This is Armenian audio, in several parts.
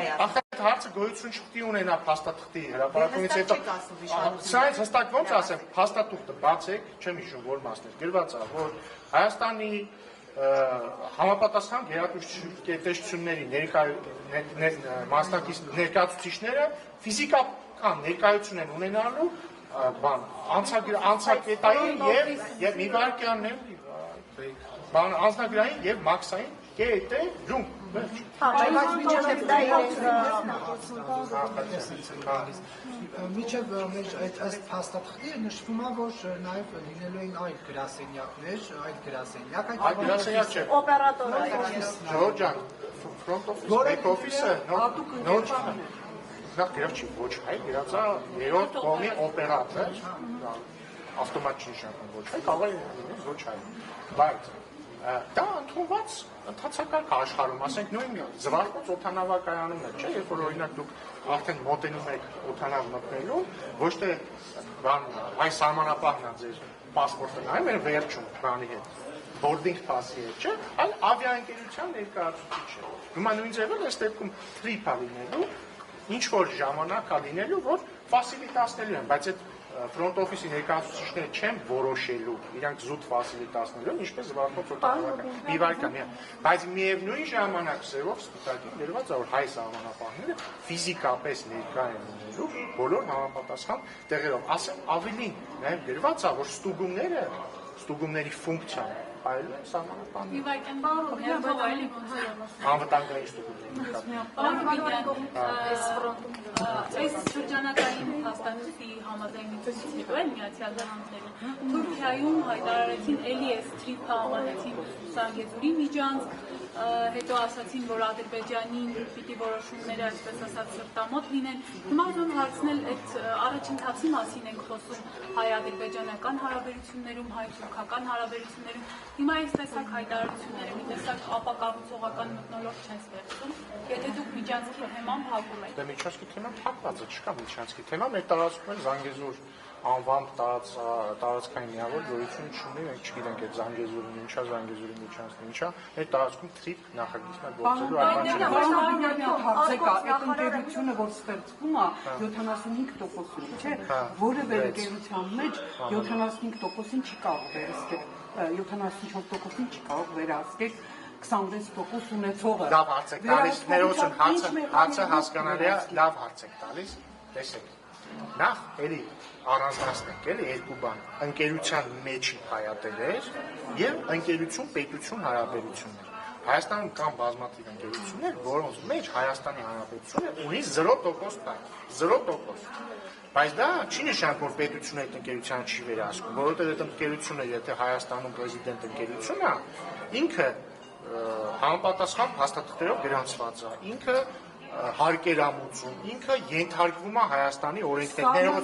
Այդ հարցը գոյություն չպետք է ունենա փաստաթղթի հրապարակումից հետո։ Սա հստակ ոնց ասեմ, փաստաթուղթը բացեք, չեմ հիշում որ մասն է գրված է, որ Հայաստանի համապատասխան գերատեսչությունների ներկայացուցիչները ֆիզիկական ներկայություն են ունենալու անցակետային եւ միվարկյաններ անձնագրային եւ մաքսային կետերում Միջև ըստ փաստաթղթի նշվում է, որ նաև լինելու են այլ գրասենյակներ, այլ գրասենյակ, այդ գրասենյակ չէ։ Օպերատորը։ Ժողովուրդ ջան, front office, back office-ը նոր նախ գրավ չի ոչ հայ, գրած է երրորդ կողմի օպերատոր, ավտոմատ չի նշանակում ոչ հայ, կարող է լինել ոչ հայ։ Բայց դա ընդունված ընթացակարգ աշխարհում, ասենք նույն զվարթոց օդանավակայանում է, չէ՞, երբ որ օրինակ դուք արդեն մոտենում եք օդանավ մտնելու, ոչ թե հայ սահմանապահն է ձեր պասպորտը նայում, այլ վերջում բանի հետ, boarding pass-ի հետ, չէ՞, այլ ավիաընկերության ներկայացուցիչ է։ Հիմա նույն ձևով այս դեպքում trip-ա լինելու, ինչ որ ժամանակ է լինելու, որ ֆասիլիտացնելու են, բայց այդ front office-ի ներկայացուցիչները չեն որոշելու, իրանք զուտ ֆասիլիտացնելու, ինչպես զվարթոց օդանավական, միվարկան, բայց միևնույն ժամանակ սերով սպիտակին գրված է, որ հայ սահմանապահները ֆիզիկապես ներկա են լինելու բոլոր համապատասխան տեղերով, ասեմ ավելին, նաև գրված է, որ ստուգումների ֆունկցիան այլ է սահմանապահները։ Միվարկյան բառում ներբավայելի անվտանգային ստուգումների։ Այս շրջանակային հաստատությունի համաձայնությունից հետո էլ Միացյալ Նահանգներում Թուրքիայում հայտարարեցին էլի էս թրիփը անվանեցին Սարգեզուրի միջանցք, հետո ասացին, որ Ադրբեջանին պիտի որոշումները, այսպես ասած, սրտամոտ լինեն։ Հիմա ուզում հարցնել այդ առաջընթացի մասին ենք խոսում հայ-ադրբեջանական հարաբերություններում, հայ-թուրքական հարաբերություններում։ Հիմա այս տեսակ հայտարարությունները մի տեսակ ապակառուցողական մթնոլորտ չեն ստեղծում, եթե դուք միջանցքի թեման փակում եք։ Դե միջանցքի թեման փակված է, չկա միջանցքի թեմա, մեր տարածքում է Զանգեզուր անվամբ տարածքային միավոր գոյություն չունի, մենք չգիտենք այդ Զանգեզուրին ինչա, Զանգեզուրի միջանցքն ինչա, մեր տարածքում թրիփ նախագիծն է գործելու այդ ընկերությունը, որ ստեղծվում է 75%-ում, չէ, որևէ ընկերության մեջ 75%-ին չի կարող վերահսկել, 74%-ին չի կարող վերահսկել 26% ունեցողը։ Լավ հարց եք տալիս, ներողություն, հարցը հասկանալի է, լավ հարց եք տալիս, տեսեք, նախ էլի առանձնացնենք էլի երկու բան, ընկերության մեջի հայատերեր եւ ընկերություն-պետություն հարաբերություններ։ Հայաստանում կան բազմաթիվ ընկերություններ, որոնց մեջ Հայաստանի Հանրապետությունը ունի 0% տակ, 0%։ Բայց դա չի նշանակում, որ պետությունը այդ ընկերությանը չի վերահսկում, որովհետեւ այդ ընկերությունը, եթե Հայաստանում ռեզիդենտ ընկերություն է, ինքը համապատասխան փաստաթղթերով գրանցված է, ինքը հարկերամուծում, ինքը ենթարկվում է Հայաստանի օրենքներին,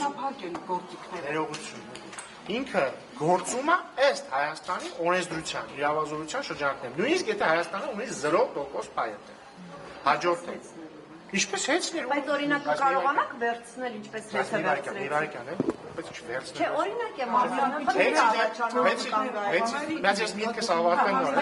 ինքը գործում է ըստ Հայաստանի օրենսդրության, իրավազորության շրջանակներում, նույնիսկ եթե Հայաստանը ունի 0% պայետ է, հաջորդ է, ինչպես հեծներ, բայց օրինակ կարողանաք վերցնել, ինչպես հեսը վերցրեցիք։ Բայց չվերցնել։ Չէ, օրինակ եմ ասում, բայց ես միտքս ավարտեմ նոր։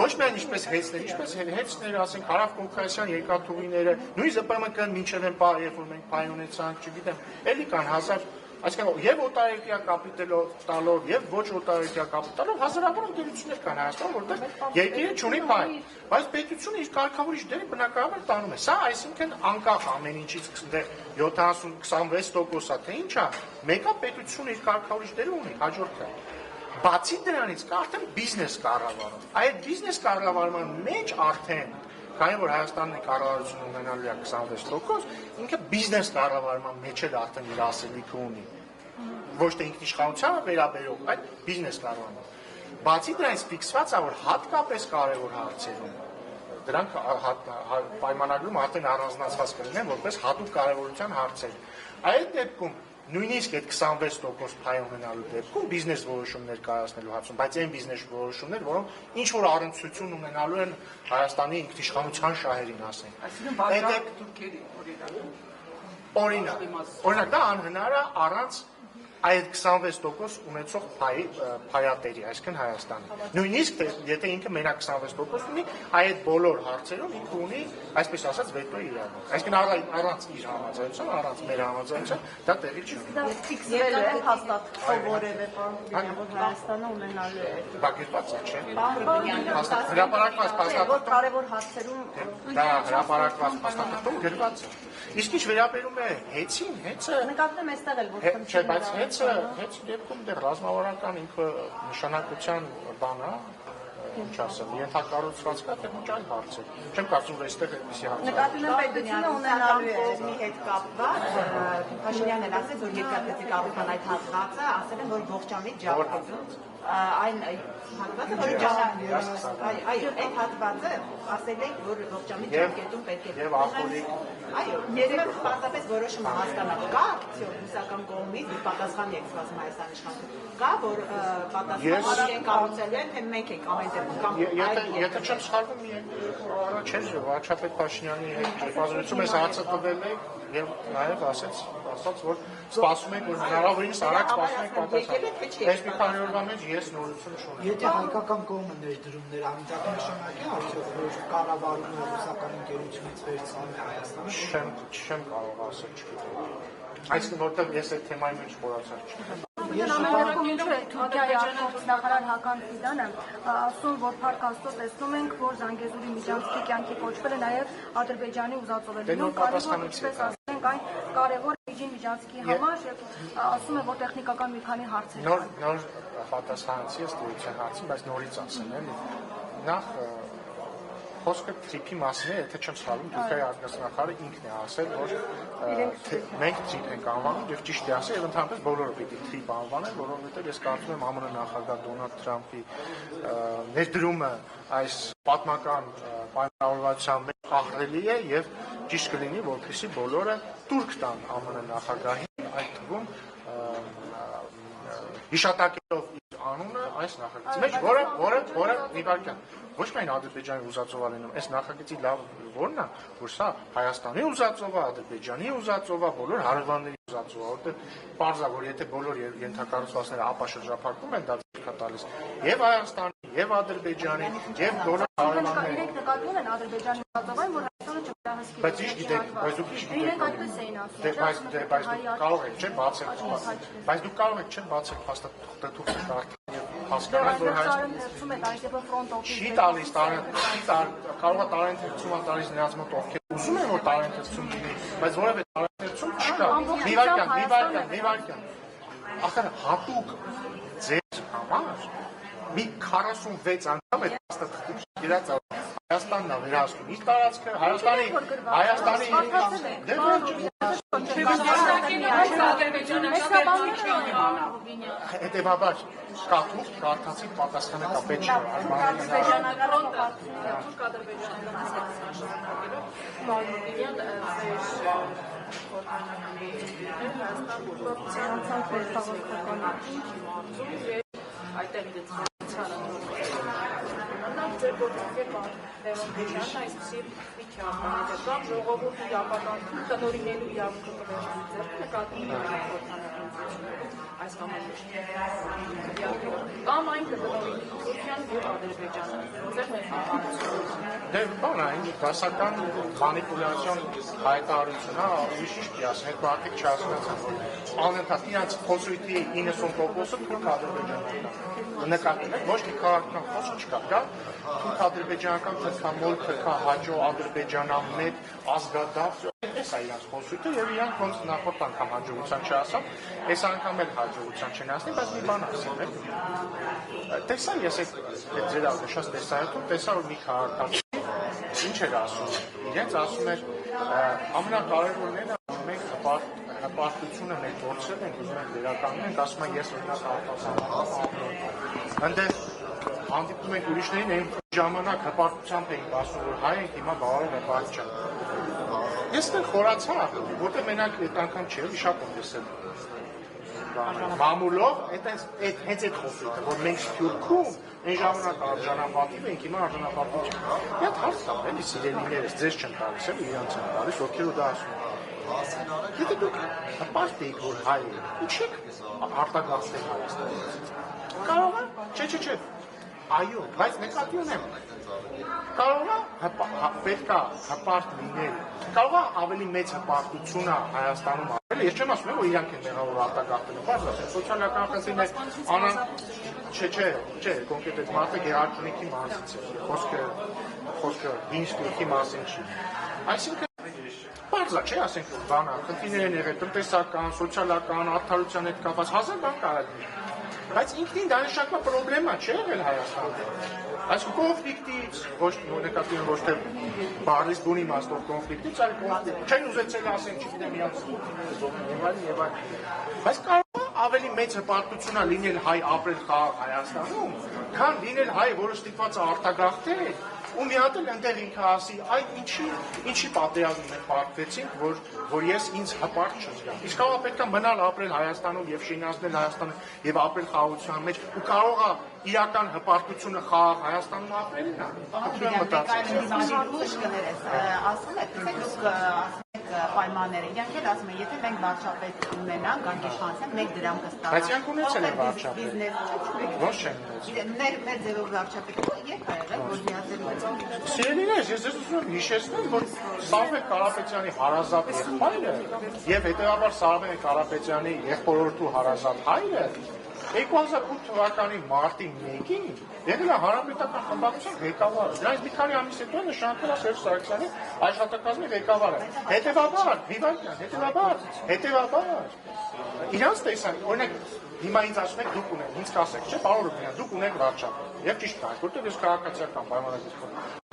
Ոչ միայն ինչպես հեծներ, ինչպես հեծներ, ասենք Հարավ Կովկասյան երկաթուղիները, նույն ԶՊՄԿ-ն մինչև են երբ որ մենք պայուն ունեցանք, չգիտեմ, էլի կան 1000, այսինքն եւ օտարերկրյա կապիտալով տալով եւ ոչ օտարերկրյա կապիտալով հազարավոր ընկերություններ կան Հայաստանում, որտեղ երկիրը չունի պայ, բայց պետությունը իր կարգավորիչ դերը բնակարար տանում է։ Սա այսինքն անկախ ամեն ինչից 70-26% է, թե ինչ է, մեկը պետությունը իր կարգավորիչ դերը ունի, հաջորդը։ Բացի դրանից կա արդեն բիզնես կառավարում։ Այդ բիզնես կառավարման մեջ արդեն քանի որ Հայաստանի կառավարությունը ունենալու է 26%, ինքը բիզնես կառավարման մեջ էլ արդեն իր ասելիքը ունի։ Ոչ թե ինքնիշխանությանը վերաբերող, այլ բիզնես կառավարման։ Բացի դրանից ֆիքսված է, որ հատկապես կարևոր հարցերում դրանք պայմանագրում արդեն առանձնացված կլինեն որպես հատուկ կարևորության հարցեր։ Այդ դեպքում նույնիսկ այդ 26% փայ ունենալու դեպքում բիզնես որոշումներ կայացնելու հարցում, բայց այն բիզնես որոշումներ, որոնք ինչ որ առնչություն ունենալու են Հայաստանի ինքնիշխանության շահերին, ասենք։ Այսինքն բաժակ թուրքերի օրինակ դա անհնար է առանց այդ 26% ունեցող փայատերի, այսինքն Հայաստանի։ Նույնիսկ եթե ինքը մենակ 26% ունի, այդ բոլոր հարցերում ինքը ունի, այսպես ասած, վետոյի իրավունք։ Այսինքն առանց իր համաձայնության, առանց մեր համաձայնության դա տեղի չի ունենա։ Դա ֆիքսվել է հաստատվել որևէ բան, որ Հայաստանը ունենալու է։ Բակերպված է, չէ՞։ Հրապարակված փաստաթղթում կարևոր հարցերում դա հրապարակված փաստաթղթում գրված է։ Իսկ ինչ վերաբերում է հեծին, հեծը նկատեմ այստեղ էլ որ չէ, բայց հեծը դեպքում դեռ ռազմավարական ինքը նշանակության բան է, ինչ ասեմ, ենթակառուցված կա, թե ոչ այլ հարց է։ Չեմ կարծում, որ այստեղ այդպիսի հարց է։ նկատում եմ պետությունը ունենալու է կողմի հետ կապված, Փաշինյանն էլ ասեց, որ երկաթգծի կառուցման այդ հատվածը, ասել են, որ ողջամիտ ջահել այն հատվածը, որի այո, այդ հատվածը ասել են, որ ողջամիտ ջահելում պետք է։ Եվ ախորիկ։ Այո, երբ պարզապես որոշումը հասկանալ կա ակցիոն ռուսական կողմից պատասխան եկցված Հայաստանի իշխանություն կա, որ պատասխանը իրեն կառուցելու են, թե մենք ենք ամեն դեպքում կամ Եթե չեմ սխալվում, առաջ էր վարչապետ Փաշինյանի հետ հարցազրույցում այս հարցը տվել եք եւ նաեւ ասաց, որ սպասում ենք, որ հնարավորինս արագ սպասում ենք պատասխան։ Այս մի քանի օրվա մեջ ես նորություն չունեմ։ Եթե հայկական կողմը ներդրումներ անմիջական նշանակի արդյոք որ կառավարումը ռուսական ընկերությունից վերցնում է Հայաստանը։ Չեմ կարող ասել, չգիտեմ։ Այսինքն որտեղ ես այդ թեմայի մեջ խորացած չեմ։ Թուրքիայի արտգործնախարար Հական Ֆիդանը ասում, որ փառք Աստծո տեսնում ենք, որ Զանգեզուրի միջանցքի կյանքի կոչվել է նաև Ադրբեջանի ուզածովելին։ Կարևոր ինչպես ասենք, այն կարևոր միջին միջանցքի համար եւ ասում է, որ տեխնիկական մի քանի հարցեր կան։ Նոր պատասխանեցի ըստ էության հարցին, բայց նորից ասեմ, էլի։ Նախ խոսքը թրիփի մասին է, եթե չեմ սխալվում, Թուրքիայի արտգործնախարարը ինքն է ասել, որ մենք թրիփ ենք անվանում եւ ճիշտ է ասել, եւ ընդհանրապես բոլորը պիտի թրիփ անվանեն, որովհետեւ ես կարծում եմ ԱՄՆ նախագահ Դոնալդ Թրամփի ներդրումը այս պատմական պայմանավորվածության մեջ ահռելի է եւ ճիշտ կլինի, որպեսզի բոլորը տուրք տան ԱՄՆ նախագահին, այդ թվում հիշատակելով իր անունը այս նախագծի մեջ, որը նիվարկյան ոչ միայն Ադրբեջանի ուզածով լինում, այս նախագծի լավ որն է, որ սա Հայաստանի ուզածով է, Ադրբեջանի ուզածով է, բոլոր հարևանների ուզածով է, որտեղ պարզ է, որ եթե բոլոր ենթակառուցվածքները ապաշրջափակվում են, դա ձեռք է տալիս եւ Հայաստանի, եւ Ադրբեջանի, եւ բոլոր հարևանների։ Իրենք նկատում են Ադրբեջանի ուզածով այն, որ Հայաստանը չվտանգի։ Բայց ինչ գիտեք, բայց դուք ինչ գիտեք։ Իրենք այդպես էին ասում։ Բայց դուք կարող եք, չէ՞, բացել։ Բայց դուք կարող եք, չէ՞, բացել փաստաթուղթը կարդալ եւ հասկանալ, որ Հայաստանը չի տալիս կարող է տարենթերցումը տալիս նրանց մոտ ովքեր ուզում են որ տարենթերցում լինի, բայց որևէ տարենթերցում չկա։ Նիվարկյան։ Ախր հատուկ ձեր համար մի 46 անգամ այդ փաստաթղթը գրած է Հայաստանն է վերահսկում իր տարածքը, Հայաստանի հետևաբար կաթուղթ կարդացի պատասխանը կա պետք ձեր գործընկերն Լևոն այսպիսի միջավայր կամ ժողովուրդի իրավական տնօրինելու իրավունքը կվերցնի ձեռք նկատի այս կամ կամ այն կտնօրինի Թուրքիան եւ Ադրբեջանը ձեր ներկայացումը դե բան այն դասական մանիպուլյացիոն հայտարարություն է ուրիշ չի ասում այդ մարդիկ չհասկացան որ անընդհատ իրանց խոսույթի 90%-ը թուրք ադրբեջանական նկատել եք ոչ թե քաղաքական խոսք չկա դա թուրք-ադրբեջանական թրքամոլ թրքահաճո ադրբեջանամետ ազգադարձ այս է իրանց խոսույթը եւ իրանք ոնց նախորդ անգամ հաջողության չասան այս անգամ էլ հաջողության չեն ասնի բայց մի բան ասեմ տեսա ես այդ ձեր ասած տեսայթում տեսա որ մի քաղաքացի ինչ էր ասում իրենց ասում էր ամենակարևորն է մենք հպարտությունը մեր գործել ենք ուզում ենք վերականգնենք ասում են ես օրինակ արտասահմանցի այնտեղ հանդիպում ենք ուրիշներին այն ժամանակ հպարտությամբ ենք ասում որ հայ ենք հիմա բավարար հպարտ չենք ես էլ խորացա որտեղ մենակ այդ անգամ չէ շատ եմ լսել մամուլով, հենց այդ խոսքը, որ մենք Սփյուռքում այն ժամանակ արժանապատիվ ենք, հիմա արժանապատիվ չենք։ Մի հատ հարց տամ, էլի սիրելիներս ձեզ չեն տալիս, էլ իրանց են տալիս, ովքեր ու դա ասում են։ Եթե դուք հպարտ էիք, որ հայ եք, ի՞նչ եք արտագաղթել Հայաստանից։ Կարող է, չէ, այո, բայց նկատի ունեմ։ Կարող է պետք է հպարտ լինել, կարող է ավելի մեծ հպարտությունը Հայաստանում ապրել, ես չեմ ասում, որ իրանք են մեղավոր արտագաղթելու, բայց սոցիալական խնդիրներ անան, չէ, կոնկրետ այդ մարդը Գերարքունիքի մասից է, խոսքը հին Սփյուռքի մասին չի։ Այսինքն բարձր չէ, ասենք բանը, խնդիրներ են եղել տնտեսական, սոցիալական, արդարության հետ կապված, հազար բան կարող է։ Բայց ինքնին դա նշանակում է պրոբլեմա չէ եղել Հայաստանում։ Այսինքն կոնֆլիկտից, նկատի ունեմ ոչ թե բառից բուն իմաստով կոնֆլիկտից, այլ կոնֆլիկտ։ Չեն ուզեցել ասեն, չգիտեմ, իրանց եւ այլն։ Բայց կարող է ավելի մեծ հպարտություն է լինել հայ ապրել խաղաղ Հայաստանում, քան լինել հայ, որը ստիպված է արտագաղթել, ու մի հատ էլ ընդեղ ինքը ասի, այ ինչի պատերազմում ենք պարտվեցինք, որ ես ինձ հպարտ չզգամ։ Իսկ կարող է պետք է մնալ ապրել Հայաստանում եւ շինացնել Հայաստանը եւ ապրել խաղաղության մեջ, ու կարող է իրական հպարտությունը խաղաղ Հայաստանում ապրելն է։ Ասում եք, դուք պայմանները, իրանք էլ ասում են, եթե մենք վարչապետ ունենանք, անկիշխանցենք, մենք դրամ կստանանք։ Բայց իրանք ունեցել են վարչապետ։ Ոչ չեն ունեցել։ Մեր ձևով վարչապետը երբ ա եղել, որ միացել եք։ Սիրելիներ, ես ուզում եմ հիշեցնել, որ Սարհատ Կարապետյանի հարազատ եղբայրը եւ հետեւաբար Սարհատ Կարապետյանի եղբորորդու հարազատ հայրը 2008 թվականի մարտի 1-ին եղել է հանրապետական խմբակցության ղեկավարը։ Դրանից մի քանի ամիս հետո նշանակվել է Սերժ Սարգսյանի աշխատակազմի ղեկավարը։ Հետևաբար իրանց տեսան, օրինակ հիմա ինձ ասում եք դուք ունեք, ինձ կասեք, չէ, պարոն Ռուբինյան, դուք ունեք վարչապետ։ Եվ ճիշտ է, որտեղ ես քաղաքացիական պայմանագրի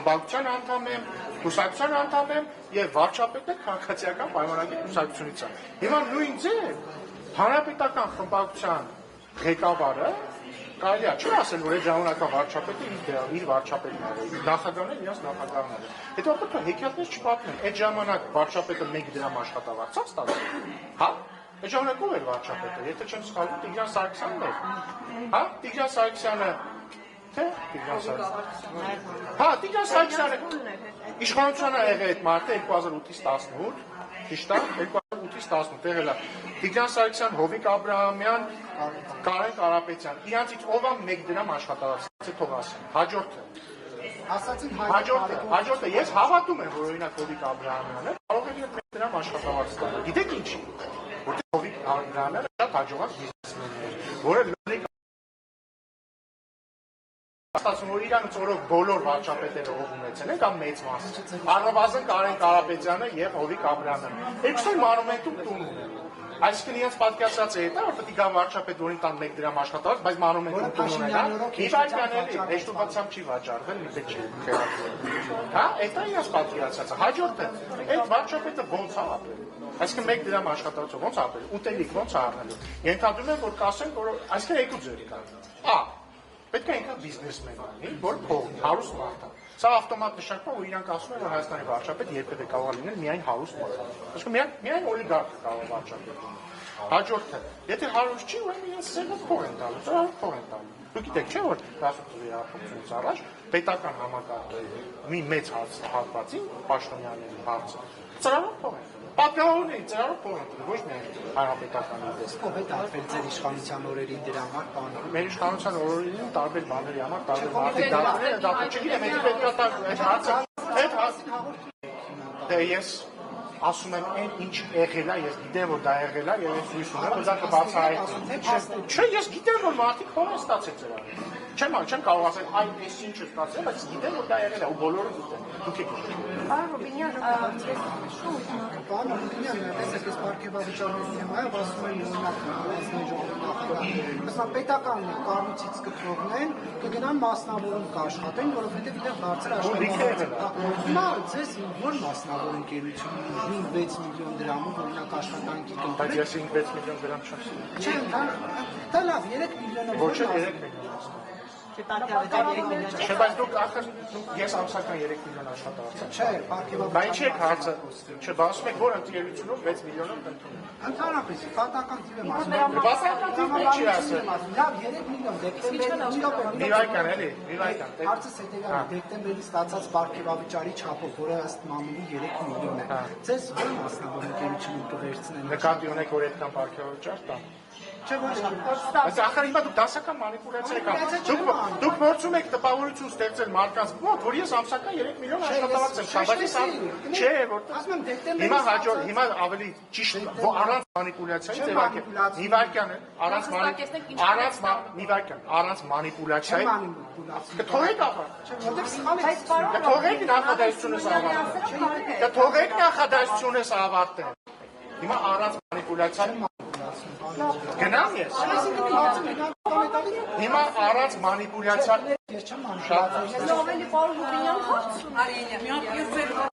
խմբակցության անդամ եմ, կուսակցության անդամ եմ եւ վարչապետը քաղաքացիական պայմանագրի կուսակցությունից է։ Հիմա նույն ձև հանրապետական խմբակցության ղեկավարը կարելի է չի ասել, որ այդ ժամանակա վարչապետը իր վարչապետն է, նախագահն է, իրաց նախագահն է։ Հետո ապա հեքիաթներ չպատմեն, այդ ժամանակ վարչապետը 1 դրամ աշխատավարձ ստացել։ Հա? Այդ ժամանակ ով էր վարչապետը, եթե չեմ սխալվում, Տիգրան Սարգսյանն էր։ Հա? Տիգրան Սարգսյանը թե Տիգրան Սարգսյանը։ Հա, Տիգրան Սարգսյանը իշխանության է եղել այդ մարտը 2008-ից 18, ճիշտ է, 2008-ից 18 եղել է Տիգրան Սարգսյան, Հովիկ Աբրահամյան, Կարեն Կարապետյան, իրանցից ով է 1 դրամ աշխատավարձ, թող ասեն, հաջորդը, ես հավատում եմ, որ օրինակ Հովիկ Աբրահամյանը կարող է 1 դրամ աշխատավարձ ստանալ, գիտեք ինչի, որտեղ Հովիկ Աբրահամյանը շատ հաջողակ բիզնեսմեն էր, որը լրիվ ստացվում, որ իրանց օրոք բոլոր վարչապետերը ով ունեցել են կամ մեծ մասը, առնվազն Կարեն Կարապետյանը եւ Հովիկ Աբրահամյանը, երկուսը մանումենտում տուն ունեն։ Այսինքն իրենց պատկերացած է դա, որ պետք է վարչապետ որին տան 1 դրամ աշխատավարձ, բայց մանումենտում տուն ունենա, Իվանյանն էլի հեշտությամբ չի վաճառվել, մի տեղ չի խերացել։ Հա, դա իրենց պատկերացածը։ Հաջորդը, այդ վարչապետը ոնց է ապրել։ Այսինքն 1 դրամ աշխատավարձով ոնց է ապրել, ուտելիք ոնց է առնելու։ Ենթադրում եմ, որ կասեն, որ այսինքն երկու ձև կա։ Պետք է ինքը բիզնեսմեն լինի, որ փող հարուստ մարդ է։ Սա ավտոմատ նշանակում է, որ իրանք ասում են, որ Հայաստանի վարչապետ երբևէ կարող է լինել միայն հարուստ մարդ։ Այսինքն միայն օլիգարխը կարող է վարչապետ լինել։ Հաջորդը, եթե հարուստ չի, ուրեմն իրենց սեղը փող են տալու, ծրարով փող են տալու։ Դուք գիտեք, չէ՞ որ 18-ից առաջ պետական համակարգի մի մեծ հատվածին պաշտոնյաների հարցը ծրարով փող են տալու։ Պատգամավորների ծրարով փող են տալու, ոչ միայն հանրապետականի դես։ Ով է տարբեր ձեր իշխանության օրերին դրա համար բանը։ Մեր իշխանության օրերին տարբեր բաների համար տարբեր մարդիկ դատները դա չգիտեմ, այդ հարցը ես ասում եմ այն ինչ եղել է, ես գիտեմ որ դա եղել է եւ ես հույս ունեմ որ դա կբացահայտվի։ Չէ, ես գիտեմ որ մարդիկ փող են ստացել ծրարը։ Չեմ կարող ասել այ ես ինչ ստացել, բայց գիտեմ որ դա եղել է ու բոլորը գիտեն։ Դուք եք գիտեք։ Պարոն Ռուբինյան, Պարոն Ռուբինյան, տեսեք, ես պարգևավիճակների թեմայով ասում եմ օրինակ ազգային ժողովի նախագահ։ Ասա պետական կառույցից կփողնեն, կգնան մասնավորում կաշխատեն, որովհետև իրենք բարձր աշխատանք։ Հիմա ձեզ որ մասնավոր ընկերություն 5-6 միլիոն դրամով օրինակ աշխատանքի կընտրեք։ Բայց ես 5-6 միլիոն դրամ չեմ։ Չէ, դա լավ, 3 միլիոնով ոչ 3 միլիոն։ Չէ, բայց դուք ախր ես ամսական 3 միլիոն աշխատավարձ եմ։ Չէ, պարգևաբաշխ։ Բայց չի եք հարցը, չբացում եք որ ընկերությունում 6 միլիոնով ընդունում։ Ընդհանրապես պատական թիվ եմ ասում։ Պատական թիվ չի ասել։ Լավ, 3 միլիոն դեկտեմբերի Մի վայրկյան էլի, մի վայրկյան։ Հարցը հետևյալն է, դեկտեմբերի ստացած պարգևավճարի չափով, որը ըստ մամուլի 3 միլիոն է։ Ձեզ ո՞ր մասնավոր ընկերությունում կվերցնեն։ Նկատի ունեք որ այդքան պարգևավճար տան։ Չէ, ոչ։ Բայց ախր հիմա դուք դասական մանիպուլյացիա եք անում։ Դուք փորձում եք տպավորություն ստեղծել մարդկանց մոտ, որ ես ամսական 3 միլիոն աշխատավարձ եմ շահ, բայց չէ, որտեղ ասում եմ դեկտեմբերի հիմա հաջող հիմա ավելի ճիշտ առանց մանիպուլյացիայի ձևակերպ։ Մի վայրկյան է, առանց մանիպուլյացիայի։ Կթողեք ապա։ Կթողեք նախադասությունս ավարտել։ Կթողեք նախադասությունս ավարտել։ Հիմա առանց մանիպուլյացիայի Գնամ ես։ Հիմա առանց մանիպուլյացիա ես չեմ մանիպուլյացիա։ Ավելի պարոն Հովինյան հարց ունի։ Արենյա, մի հատ ես ձեր